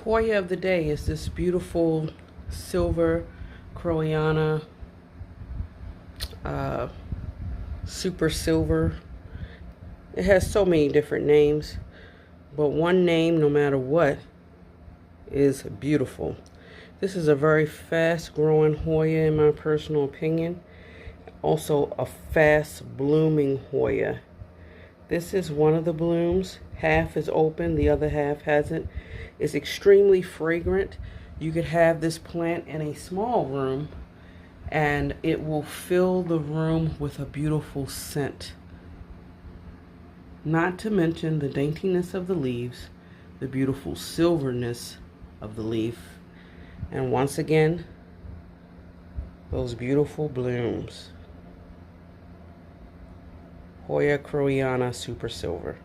Hoya of the day is this beautiful silver Crowayana, uh, super silver. It has so many different names, but one name, no matter what, is beautiful. This is a very fast growing Hoya in my personal opinion. Also a fast blooming Hoya. This is one of the blooms. Half is open, the other half hasn't. It's extremely fragrant. You could have this plant in a small room and it will fill the room with a beautiful scent. Not to mention the daintiness of the leaves, the beautiful silverness of the leaf, and once again, those beautiful blooms. Hoya Crowayana Super Silver.